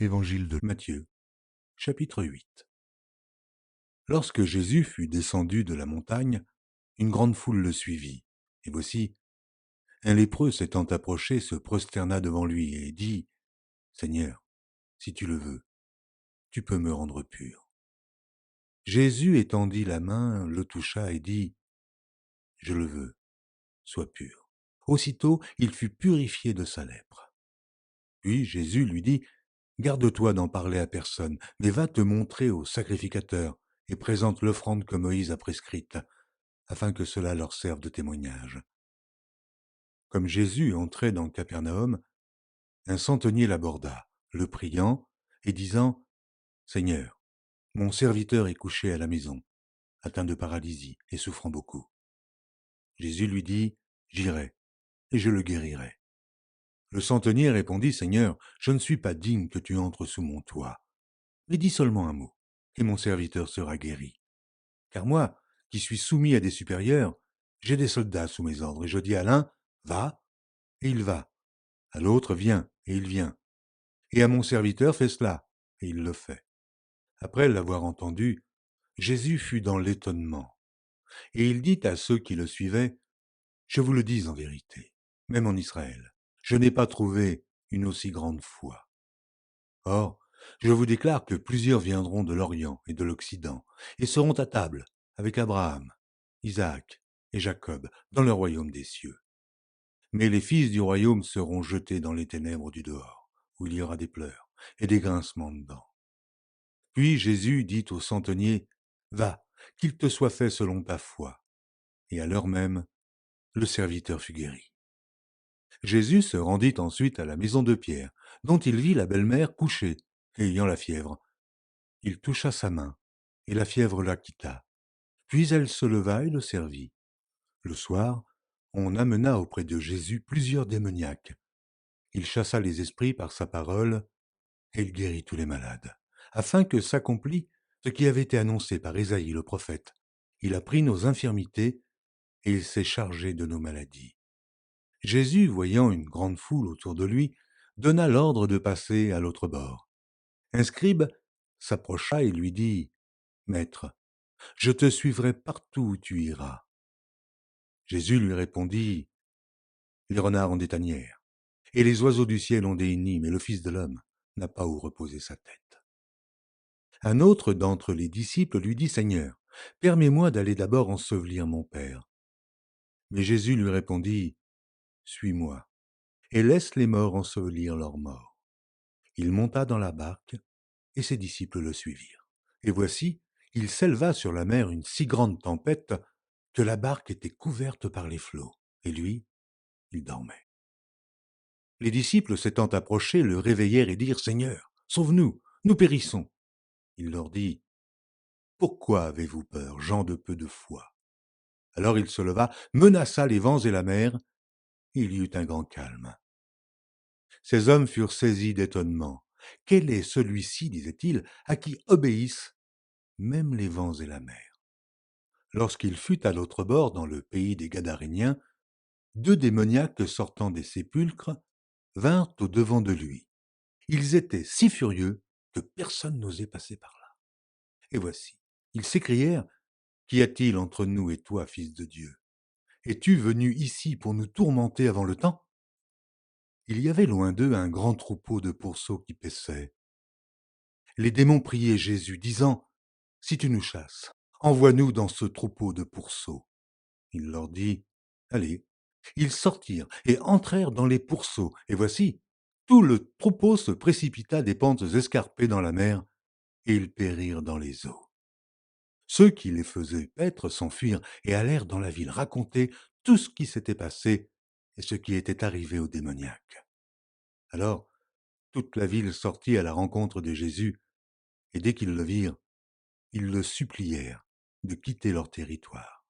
Évangile de Matthieu, chapitre 8. Lorsque Jésus fut descendu de la montagne, une grande foule le suivit. Et voici, un lépreux s'étant approché se prosterna devant lui et dit, « Seigneur, si tu le veux, tu peux me rendre pur. » Jésus étendit la main, le toucha et dit, « Je le veux, sois pur. » Aussitôt, il fut purifié de sa lèpre. Puis Jésus lui dit, « Garde-toi d'en parler à personne, mais va te montrer au sacrificateur et présente l'offrande que Moïse a prescrite, afin que cela leur serve de témoignage. » Comme Jésus entrait dans Capernaum, un centenier l'aborda, le priant et disant, « Seigneur, mon serviteur est couché à la maison, atteint de paralysie et souffrant beaucoup. » Jésus lui dit, « J'irai, et je le guérirai. » Le centenier répondit, « Seigneur, je ne suis pas digne que tu entres sous mon toit, mais dis seulement un mot, et mon serviteur sera guéri. Car moi, qui suis soumis à des supérieurs, j'ai des soldats sous mes ordres, et je dis à l'un, va, et il va, à l'autre, viens, et il vient, et à mon serviteur, fais cela, et il le fait. » Après l'avoir entendu, Jésus fut dans l'étonnement, et il dit à ceux qui le suivaient, « Je vous le dis en vérité, même en Israël, je n'ai pas trouvé une aussi grande foi. Or, je vous déclare que plusieurs viendront de l'Orient et de l'Occident, et seront à table avec Abraham, Isaac et Jacob dans le royaume des cieux. Mais les fils du royaume seront jetés dans les ténèbres du dehors, où il y aura des pleurs et des grincements de dents. » Puis Jésus dit au centenier, « Va, qu'il te soit fait selon ta foi. » Et à l'heure même, le serviteur fut guéri. Jésus se rendit ensuite à la maison de Pierre, dont il vit la belle-mère couchée, ayant la fièvre. Il toucha sa main, et la fièvre la quitta. Puis elle se leva et le servit. Le soir, on amena auprès de Jésus plusieurs démoniaques. Il chassa les esprits par sa parole, et il guérit tous les malades, afin que s'accomplît ce qui avait été annoncé par Ésaïe le prophète. Il a pris nos infirmités, et il s'est chargé de nos maladies. Jésus, voyant une grande foule autour de lui, donna l'ordre de passer à l'autre bord. Un scribe s'approcha et lui dit, « Maître, je te suivrai partout où tu iras. » Jésus lui répondit, « Les renards ont des tanières, et les oiseaux du ciel ont des nids, mais le Fils de l'homme n'a pas où reposer sa tête. » Un autre d'entre les disciples lui dit, « Seigneur, permets-moi d'aller d'abord ensevelir mon Père. » Mais Jésus lui répondit, « Suis-moi, et laisse les morts ensevelir leurs morts. » Il monta dans la barque, et ses disciples le suivirent. Et voici, il s'éleva sur la mer une si grande tempête que la barque était couverte par les flots, et lui, il dormait. Les disciples s'étant approchés le réveillèrent et dirent, « Seigneur, sauve-nous, nous périssons. » Il leur dit, « Pourquoi avez-vous peur, gens de peu de foi ?» Alors il se leva, menaça les vents et la mer, et il y eut un grand calme. Ces hommes furent saisis d'étonnement. « Quel est celui-ci, disaient-ils, à qui obéissent même les vents et la mer ?» Lorsqu'il fut à l'autre bord, dans le pays des Gadaréniens, deux démoniaques sortant des sépulcres vinrent au-devant de lui. Ils étaient si furieux que personne n'osait passer par là. Et voici, ils s'écrièrent, « Qu'y a-t-il entre nous et toi, Fils de Dieu? Es-tu venu ici pour nous tourmenter avant le temps ?» Il y avait loin d'eux un grand troupeau de pourceaux qui paissaient. Les démons priaient Jésus, disant, « Si tu nous chasses, envoie-nous dans ce troupeau de pourceaux. » Il leur dit, « Allez. » Ils sortirent et entrèrent dans les pourceaux, et voici, tout le troupeau se précipita des pentes escarpées dans la mer, et ils périrent dans les eaux. Ceux qui les faisaient paître s'enfuirent et allèrent dans la ville raconter tout ce qui s'était passé et ce qui était arrivé aux démoniaques. Alors, toute la ville sortit à la rencontre de Jésus, et dès qu'ils le virent, ils le supplièrent de quitter leur territoire.